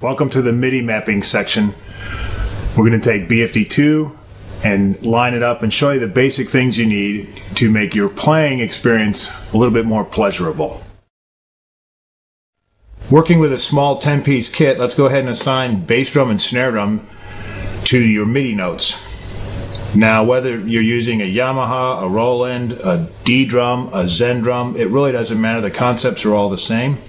Welcome to the MIDI mapping section. We're going to take BFD2 and line it up and show you the basic things you need to make your playing experience a little bit more pleasurable. Working with a small 10-piece kit, let's go ahead and assign bass drum and snare drum to your MIDI notes. Now, whether you're using a Yamaha, a Roland, a D drum, a Zen drum, it really doesn't matter. The concepts are all the same.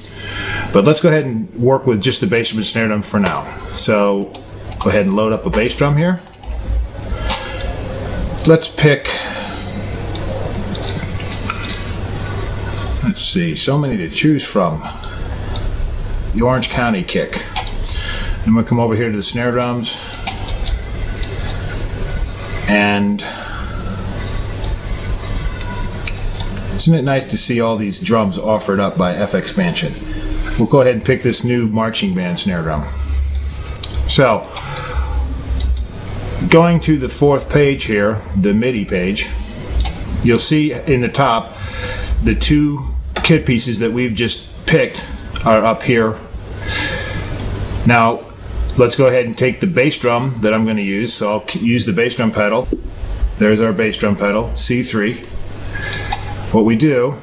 But let's go ahead and work with just the bass drum and snare drum for now. So go ahead and load up a bass drum here. Let's pick, let's see, so many to choose from. The Orange County kick. Then we'll come over here to the snare drums. And isn't it nice to see all these drums offered up by FXpansion? We'll go ahead and pick this new marching band snare drum. So, going to the fourth page here, the MIDI page, you'll see in the top the two kit pieces that we've just picked are up here. Now, let's go ahead and take the bass drum that I'm going to use. So I'll use the bass drum pedal. There's our bass drum pedal, C3. What we do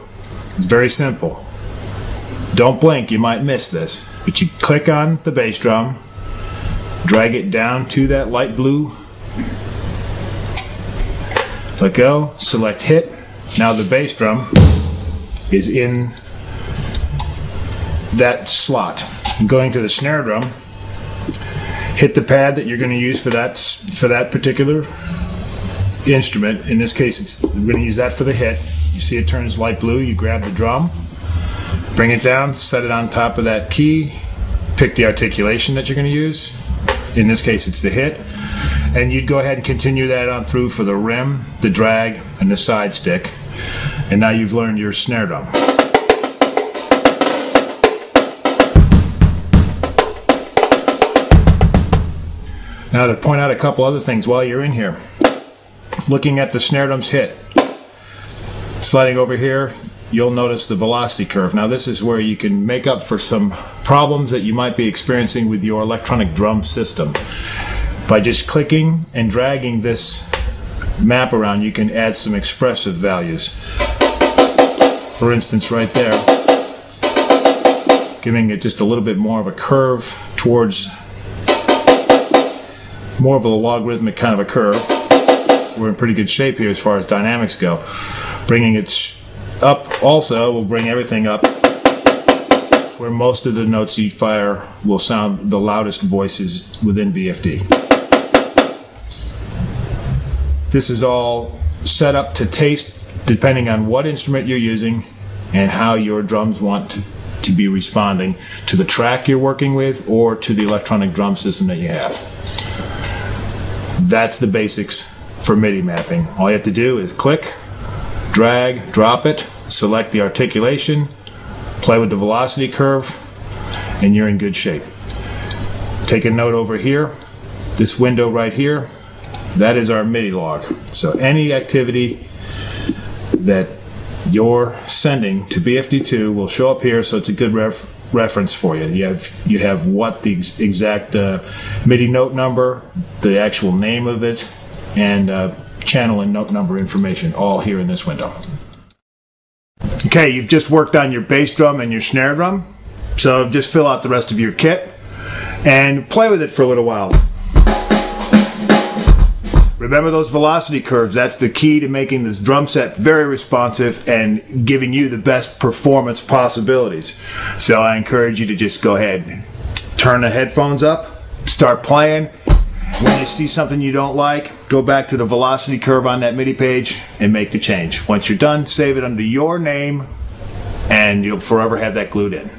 is very simple. Don't blink, you might miss this. But you click on the bass drum, drag it down to that light blue, let go, select hit. Now the bass drum is in that slot. Going to the snare drum, hit the pad that you're going to use for that particular instrument. In this case, we're going to use that for the hit. You see it turns light blue. You grab the drum, bring it down, set it on top of that key, pick the articulation that you're going to use. In this case, it's the hit. And you'd go ahead and continue that on through for the rim, the drag, and the side stick. And now you've learned your snare drum. Now, to point out a couple other things while you're in here. Looking at the snare drum's hit. Sliding over here, you'll notice the velocity curve. Now, this is where you can make up for some problems that you might be experiencing with your electronic drum system. By just clicking and dragging this map around, you can add some expressive values. For instance, right there, giving it just a little bit more of a curve towards more of a logarithmic kind of a curve. We're in pretty good shape here as far as dynamics go. Bringing it up also will bring everything up where most of the notes you fire will sound the loudest voices within BFD. This is all set up to taste depending on what instrument you're using and how your drums want to be responding to the track you're working with or to the electronic drum system that you have. That's the basics for MIDI mapping. All you have to do is click, drag, drop it, select the articulation, play with the velocity curve, and you're in good shape. Take a note over here, this window right here, that is our MIDI log. So any activity that you're sending to BFD2 will show up here, so it's a good reference for you. You have what the exact MIDI note number, the actual name of it, and channel and note number information all here in this window. Okay, you've just worked on your bass drum and your snare drum, so just fill out the rest of your kit and play with it for a little while. Remember those velocity curves. That's the key to making this drum set very responsive and giving you the best performance possibilities. So I encourage you to just go ahead, turn the headphones up, start playing. When you see something you don't like, go back to the velocity curve on that MIDI page and make the change. Once you're done, save it under your name and you'll forever have that glued in.